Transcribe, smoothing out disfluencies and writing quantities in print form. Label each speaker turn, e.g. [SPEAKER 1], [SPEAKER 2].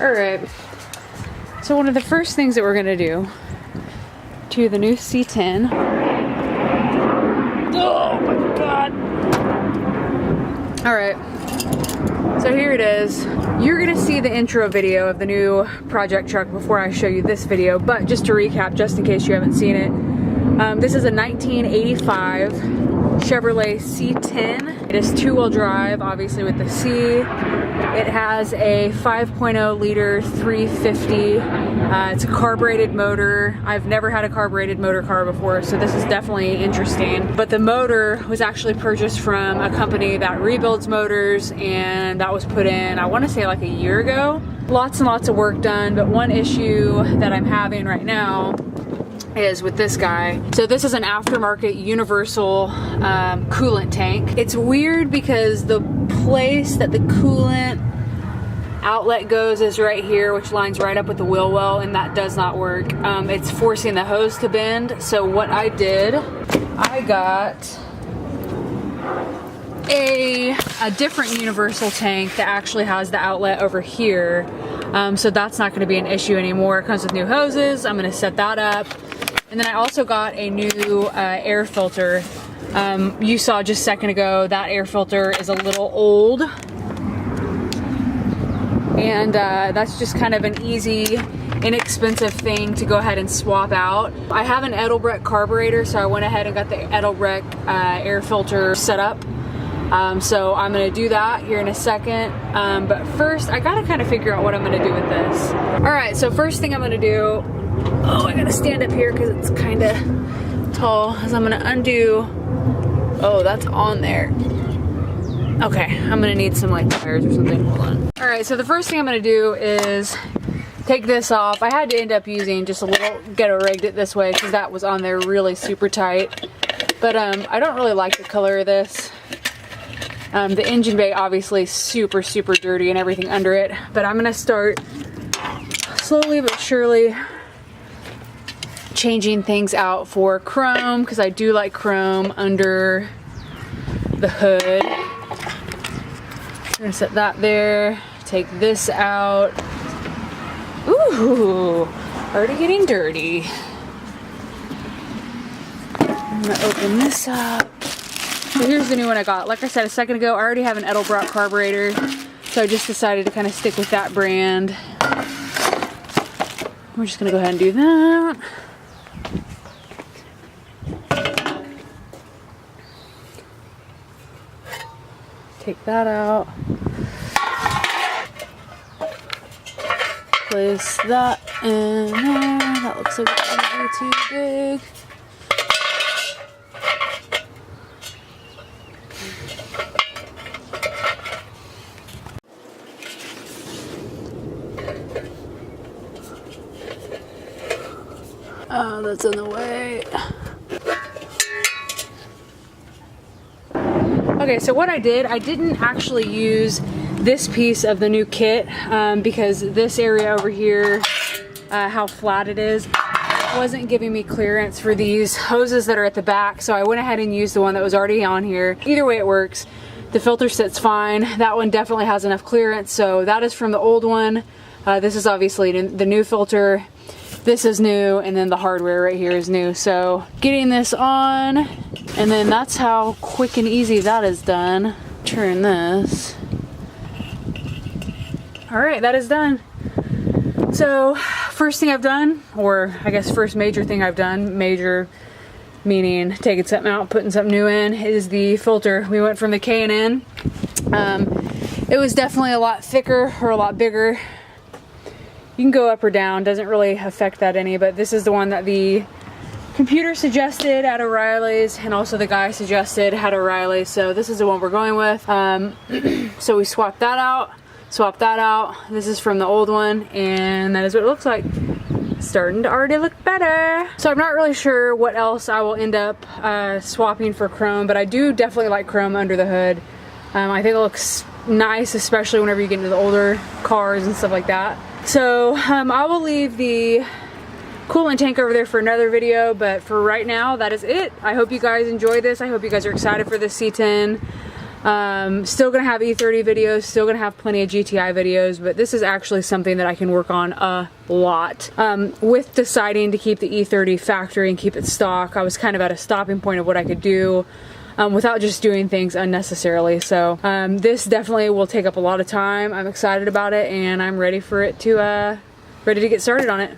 [SPEAKER 1] Alright, so one of the first things that we're gonna do to the new C10. Oh my god! Alright, so here it is. You're gonna see the intro video of the new project truck before I show you this video, but just to recap, just in case you haven't seen it, this is a 1985 Chevrolet C10. It is two-wheel drive, obviously with the C. It has a 5.0 liter 350. It's a carbureted motor. I've never had a carbureted motor car before, so this is definitely interesting. But the motor was actually purchased from a company that rebuilds motors, and that was put in, I want to say like a year ago. Lots and lots of work done, but one issue that I'm having right now is with this guy. So this is an aftermarket universal coolant tank. It's weird because the place that the coolant outlet goes is right here, which lines right up with the wheel well, and that does not work. It's forcing the hose to bend. So what I did, I got a different universal tank that actually has the outlet over here. So that's not going to be an issue anymore. It comes with new hoses. I'm going to set that up. And then I also got a new air filter. You saw just a second ago that air filter is a little old. And that's just kind of an easy, inexpensive thing to go ahead and swap out. I have an Edelbrock carburetor, so I went ahead and got the Edelbrock air filter set up. So I'm gonna do that here in a second. But first, I gotta kind of figure out what I'm gonna do with this. All right, so first thing I'm gonna do, oh, I gotta stand up here because it's kind of tall, is I'm gonna undo, oh, that's on there. Okay, I'm gonna need some like pliers or something, hold on. All right, so the first thing I'm gonna do is take this off. I had to end up using just a little ghetto rigged it this way because that was on there really super tight. But I don't really like the color of this. The engine bay obviously super dirty and everything under it, but I'm gonna start slowly but surely changing things out for chrome, because I do like chrome under the hood. I'm gonna set that there, take this out. Ooh, already getting dirty. I'm gonna open this up. So here's the new one I got. Like I said a second ago, I already have an Edelbrock carburetor, so I just decided to kind of stick with that brand. We're just gonna go ahead and do that. Take that out. Place that in there. That looks like it's gonna be too big. Oh, that's in the way. Okay, so what I did, I didn't actually use this piece of the new kit because this area over here, how flat it is, wasn't giving me clearance for these hoses that are at the back, so I went ahead and used the one that was already on here. Either way it works. The filter sits fine. That one definitely has enough clearance, so that is from the old one. This is obviously the new filter. This is new, and then the hardware right here is new. So getting this on, and then that's how quick and easy that is done. Turn this. All right, that is done. So first thing I've done, or I guess first major thing I've done, major meaning taking something out, putting something new in, is the filter. We went from the K&N. It was definitely a lot thicker or a lot bigger. You can go up or down, doesn't really affect that any, but this is the one that the computer suggested at O'Reilly's, and also the guy suggested at O'Reilly's, so this is the one we're going with. So we swapped that out, This is from the old one, and that is what it looks like. Starting to already look better. So I'm not really sure what else I will end up swapping for chrome, but I do definitely like chrome under the hood. I think it looks nice, especially whenever you get into the older cars and stuff like that. So I will leave the coolant tank over there for another video, but for right now, that is it. I hope you guys enjoy this. I hope you guys are excited for this C10. Still gonna have E30 videos, still gonna have plenty of GTI videos, but this is actually something that I can work on a lot. With deciding to keep the E30 factory and keep it stock, I was kind of at a stopping point of what I could do without just doing things unnecessarily. So this definitely will take up a lot of time. I'm excited about it, and I'm ready for it to ready to get started on it.